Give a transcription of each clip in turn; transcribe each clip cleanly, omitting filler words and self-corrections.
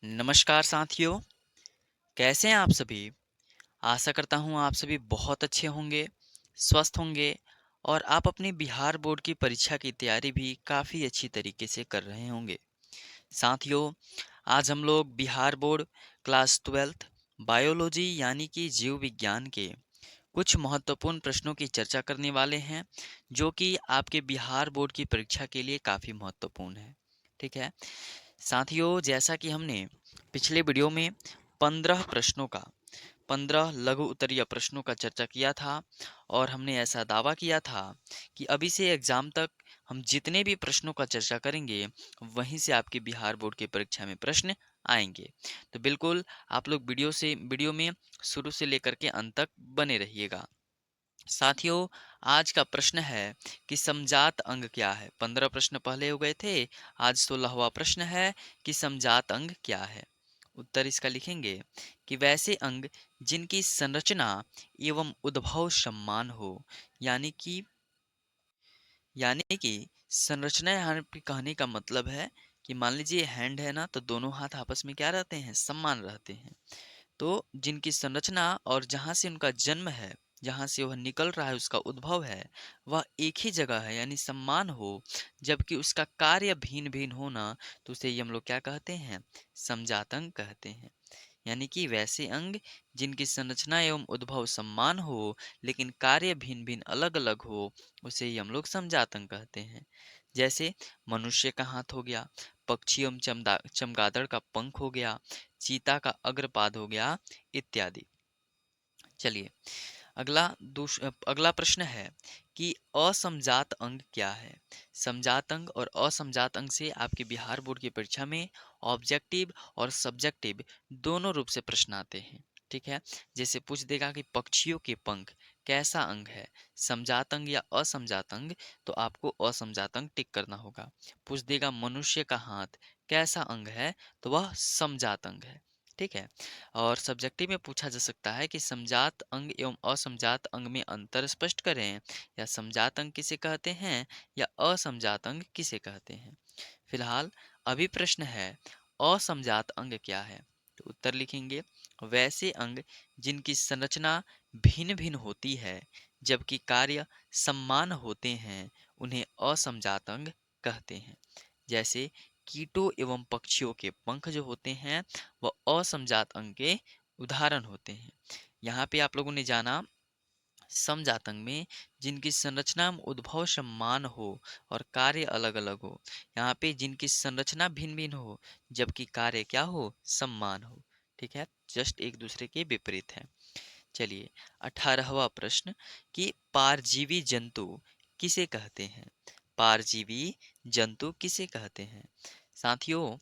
नमस्कार साथियों, कैसे हैं आप सभी? आशा करता हूँ आप सभी बहुत अच्छे होंगे, स्वस्थ होंगे और आप अपनी बिहार बोर्ड की परीक्षा की तैयारी भी काफ़ी अच्छी तरीके से कर रहे होंगे। साथियों, आज हम लोग Bihar board class 12th biology यानी कि जीव विज्ञान के कुछ महत्वपूर्ण प्रश्नों की चर्चा करने वाले हैं, जो कि आपके बिहार बोर्ड की परीक्षा के लिए काफ़ी महत्वपूर्ण है। ठीक है? साथियों, जैसा कि हमने पिछले वीडियो में 15 प्रश्नों का 15 लघु उत्तरीय प्रश्नों का चर्चा किया था और हमने ऐसा दावा किया था कि अभी से एग्जाम तक हम जितने भी प्रश्नों का चर्चा करेंगे वहीं से आपके बिहार बोर्ड की परीक्षा में प्रश्न आएंगे। तो बिल्कुल आप लोग वीडियो में शुरू से लेकर के अंत तक बने रहिएगा। साथियों, आज का प्रश्न है कि समजात अंग क्या है। 15 प्रश्न पहले हो गए थे, आज 16वां प्रश्न है कि समजात अंग क्या है। उत्तर इसका लिखेंगे कि वैसे अंग जिनकी संरचना एवं उद्भव समान हो। यानी कि यानी कि संरचना यहाँ पे कहने का मतलब है कि मान लीजिए हैंड है ना, तो दोनों हाथ आपस में क्या रहते हैं, समान रहते हैं। तो जिनकी संरचना और जहाँ से उनका जन्म है, जहाँ से वह निकल रहा है, उसका उद्भव है, वह एक ही जगह है यानी समान हो, जबकि उसका कार्य भिन्न भिन्न होना, तो उसे ही हम लोग क्या कहते हैं, समजात अंग कहते हैं। यानी कि वैसे अंग जिनकी संरचना एवं उद्भव समान हो लेकिन कार्य भिन्न भिन्न अलग अलग हो, उसे ही हम लोग समजात अंग कहते हैं। जैसे मनुष्य का हाथ हो गया, पक्षी एवं चमगादड़ का पंख हो गया, चीता का अग्रपाद हो गया, इत्यादि। चलिए, अगला प्रश्न है कि असमजात अंग क्या है। समजात अंग और असमजात अंग से आपके बिहार बोर्ड की परीक्षा में ऑब्जेक्टिव और सब्जेक्टिव दोनों रूप से प्रश्न आते हैं। ठीक है, जैसे पूछ देगा कि पक्षियों के पंख कैसा अंग है, समजात अंग या असमजात अंग, तो आपको असमजात अंग टिक करना होगा। पूछ देगा मनुष्य का हाथ कैसा अंग है, तो वह समजात अंग है। ठीक है, और सब्जेक्टिव में पूछा जा सकता है कि समजात अंग एवं असमजात अंग में अंतर स्पष्ट करें, या समजात अंग किसे कहते हैं या असमजात अंग किसे कहते हैं। फिलहाल अभी प्रश्न है असमजात अंग क्या है, तो उत्तर लिखेंगे वैसे अंग जिनकी संरचना भिन्न भिन्न होती है जबकि कार्य समान होते हैं, उन्हें असमजात अंग कहते हैं। जैसे कीटों एवं पक्षियों के पंख जो होते हैं वह असमजात अंग के उदाहरण होते हैं। यहाँ पे आप लोगों ने जाना समजात अंग में जिनकी संरचना में उद्भव समान हो और कार्य अलग अलग हो। यहाँ पे जिनकी संरचना भिन्न भिन्न हो जबकि कार्य क्या हो, समान हो। ठीक है, जस्ट एक दूसरे के विपरीत है। चलिए, 18वां प्रश्न कि पारजीवी जंतु किसे कहते हैं। पारजीवी जंतु किसे कहते हैं। साथियों,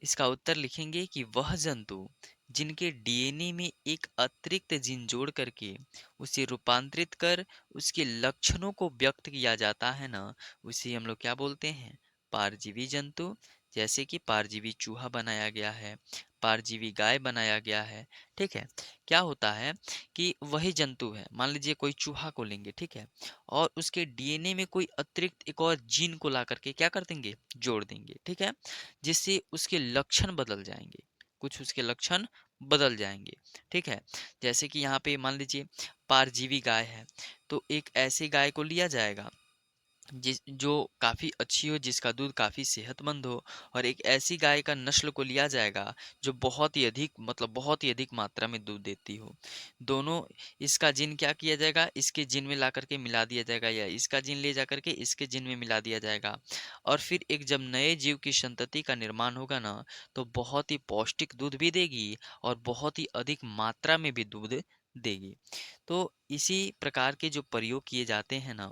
इसका उत्तर लिखेंगे कि वह जंतु जिनके डीएनए में एक अतिरिक्त जीन जोड़ करके उसे रूपांतरित कर उसके लक्षणों को व्यक्त किया जाता है ना, उसे हम लोग क्या बोलते हैं, पारजीवी जंतु। जैसे कि पारजीवी चूहा बनाया गया है, पारजीवी गाय बनाया गया है। ठीक है, क्या होता है कि वही जंतु है, मान लीजिए कोई चूहा को लेंगे, ठीक है, और उसके डीएनए में कोई अतिरिक्त एक और जीन को ला करके क्या कर देंगे, जोड़ देंगे। ठीक है, जिससे उसके लक्षण बदल जाएंगे, कुछ उसके लक्षण बदल जाएंगे। ठीक है, जैसे कि यहाँ पे मान लीजिए पारजीवी गाय है, तो एक ऐसी गाय को लिया जाएगा जिस जो काफ़ी अच्छी हो, जिसका दूध काफ़ी सेहतमंद हो, और एक ऐसी गाय का नस्ल को लिया जाएगा जो बहुत ही अधिक मतलब बहुत ही अधिक मात्रा में दूध देती हो। दोनों, इसका जीन क्या किया जाएगा, इसके जीन में ला करके मिला दिया जाएगा, या इसका जीन ले जा करके इसके जीन में मिला दिया जाएगा। और फिर एक जब नए जीव की संतति का निर्माण होगा ना, तो बहुत ही पौष्टिक दूध भी देगी और बहुत ही अधिक मात्रा में भी दूध देगी। तो इसी प्रकार के जो प्रयोग किए जाते हैं ना,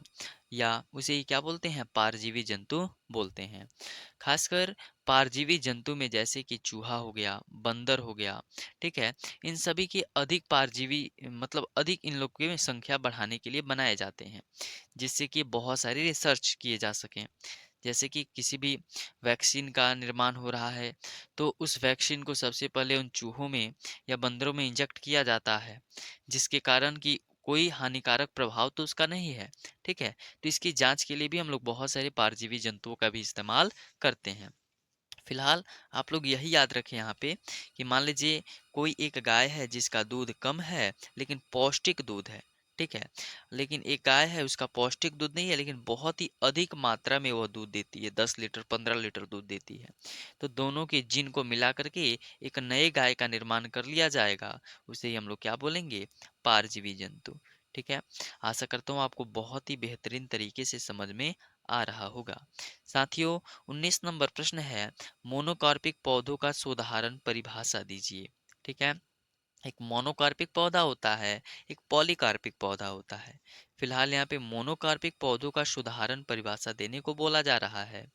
या उसे क्या बोलते हैं, पारजीवी जंतु बोलते हैं। खासकर पारजीवी जंतु में जैसे कि चूहा हो गया, बंदर हो गया, ठीक है, इन सभी के अधिक पारजीवी मतलब अधिक इन लोग की संख्या बढ़ाने के लिए बनाए जाते हैं, जिससे कि बहुत सारी रिसर्च किए जा सकें। जैसे कि किसी भी वैक्सीन का निर्माण हो रहा है, तो उस वैक्सीन को सबसे पहले उन चूहों में या बंदरों में इंजेक्ट किया जाता है, जिसके कारण कि कोई हानिकारक प्रभाव तो उसका नहीं है। ठीक है, तो इसकी जांच के लिए भी हम लोग बहुत सारे परजीवी जंतुओं का भी इस्तेमाल करते हैं। फिलहाल आप लोग यही याद रखें यहाँ पे कि मान लीजिए कोई एक गाय है जिसका दूध कम है लेकिन पौष्टिक दूध है, ठीक है। लेकिन एक गाय है उसका पौष्टिक दूध नहीं है लेकिन बहुत ही अधिक मात्रा में वह दूध देती है, 10 लीटर 15 लीटर दूध देती है। तो दोनों के जीन को मिला करके एक नए गाय का निर्माण कर लिया जाएगा। उसे ही हम लोग क्या बोलेंगे, पारजीवी जंतु। ठीक है। आशा करता हूँ आपको बहुत ही बेहतरीन तरीके से समझ में आ रहा होगा। साथियों, 19 नंबर प्रश्न है, मोनोकार्पिक पौधों का सोदाहरण परिभाषा दीजिए। ठीक है। एक मोनोकार्पिक पौधा होता है, एक पॉलीकार्पिक पौधा होता है। फिलहाल यहाँ पे मोनोकार्पिक पौधों का सुधारण परिभाषा देने को बोला जा रहा है।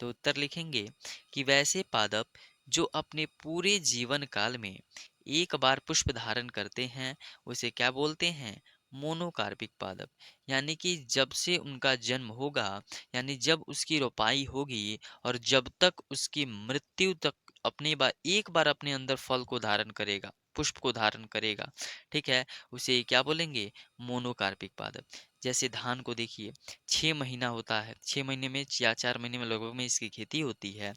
तो उत्तर लिखेंगे कि वैसे पादप जो अपने पूरे जीवन काल में एक बार पुष्प धारण करते हैं उसे क्या बोलते हैं, मोनोकार्पिक पादप। यानी कि जब से उनका जन्म होगा, यानी जब उसकी रोपाई होगी और जब तक उसकी मृत्यु तक एक बार अपने अंदर फल को धारण करेगा, पुष्प को धारण करेगा, ठीक है, उसे क्या बोलेंगे, मोनोकार्पिक पादप। जैसे धान को देखिए, 6 महीना होता है, 6 महीने में या 4 महीने में लगभग में इसकी खेती होती है।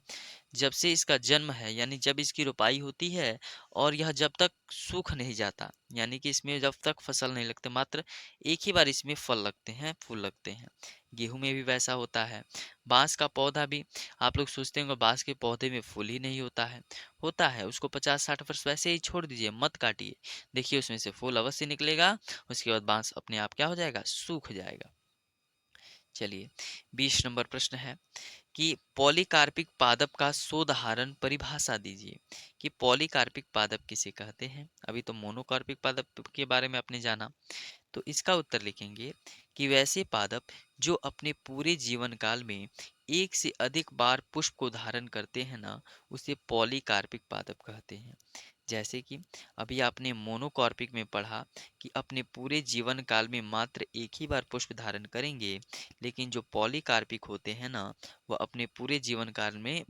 जब से इसका जन्म है यानी जब इसकी रोपाई होती है और यह जब तक सूख नहीं जाता, यानी कि इसमें जब तक फसल नहीं लगते, मात्र एक ही बार इसमें फल लगते हैं, फूल लगते हैं। गेहूं में भी वैसा होता है। बांस का पौधा भी, आप लोग सोचते होंगे बांस के पौधे में फूल ही नहीं होता है। होता है, उसको 50-60 वर्ष वैसे ही छोड़ दीजिए, मत काटिए, देखिए उसमें से फूल अवश्य निकलेगा। उसके बाद बांस अपने आप क्या हो जाएगा, सूख जाएगा। चलिए, 20 नंबर प्रश्न है कि पॉलीकार्पिक पादप का सोदाहरण परिभाषा दीजिए। कि पॉलीकार्पिक पादप किसे कहते हैं। अभी तो मोनोकार्पिक पादप के बारे में आपने जाना, तो इसका उत्तर लिखेंगे कि वैसे पादप जो अपने पूरे जीवन काल में एक से अधिक बार पुष्प को धारण करते हैं ना, उसे पॉलीकार्पिक पादप कहते हैं। जैसे कि अभी आपने मोनोकार्पिक में पढ़ा कि अपने पूरे जीवन काल में मात्र एक ही बार पुष्प धारण करेंगे, लेकिन जो पॉलीकार्पिक होते हैं ना, वह अपने पूरे जीवन काल में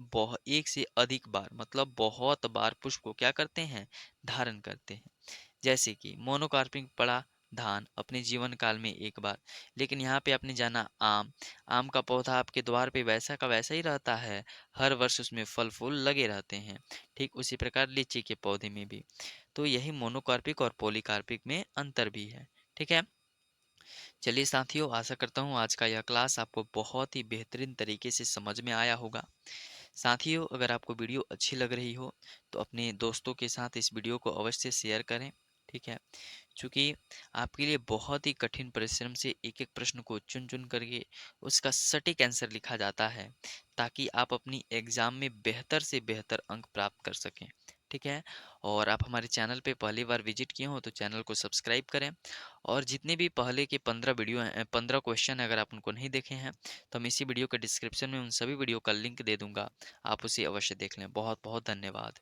एक से अधिक बार, मतलब बहुत बार पुष्प को क्या करते हैं, धारण करते हैं। जैसे कि मोनोकार्पिक पड़ा धान अपने जीवन काल में एक बार, लेकिन यहाँ पे आपने जाना आम, आम का पौधा आपके द्वार पे वैसा का वैसा ही रहता है, हर वर्ष उसमें फल फूल लगे रहते हैं। ठीक उसी प्रकार लीची के पौधे में भी। तो यही मोनोकार्पिक और पॉलीकार्पिक में अंतर भी है। ठीक है। चलिए साथियों, आशा करता हूँ आज का यह क्लास आपको बहुत ही बेहतरीन तरीके से समझ में आया होगा। साथियों, अगर आपको वीडियो अच्छी लग रही हो तो अपने दोस्तों के साथ इस वीडियो को अवश्य शेयर करें। ठीक है। चूँकि आपके लिए बहुत ही कठिन परिश्रम से एक-एक प्रश्न को चुन-चुन करके उसका सटीक आंसर लिखा जाता है, ताकि आप अपनी एग्ज़ाम में बेहतर से बेहतर अंक प्राप्त कर सकें। ठीक है। और आप हमारे चैनल पे पहली बार विजिट किए हो तो चैनल को सब्सक्राइब करें। और जितने भी पहले के 15 वीडियो हैं, 15 क्वेश्चन अगर आप उनको नहीं देखे हैं तो हम इसी वीडियो के डिस्क्रिप्शन में उन सभी वीडियो का लिंक दे दूंगा, आप उसे अवश्य देख लें। बहुत बहुत धन्यवाद।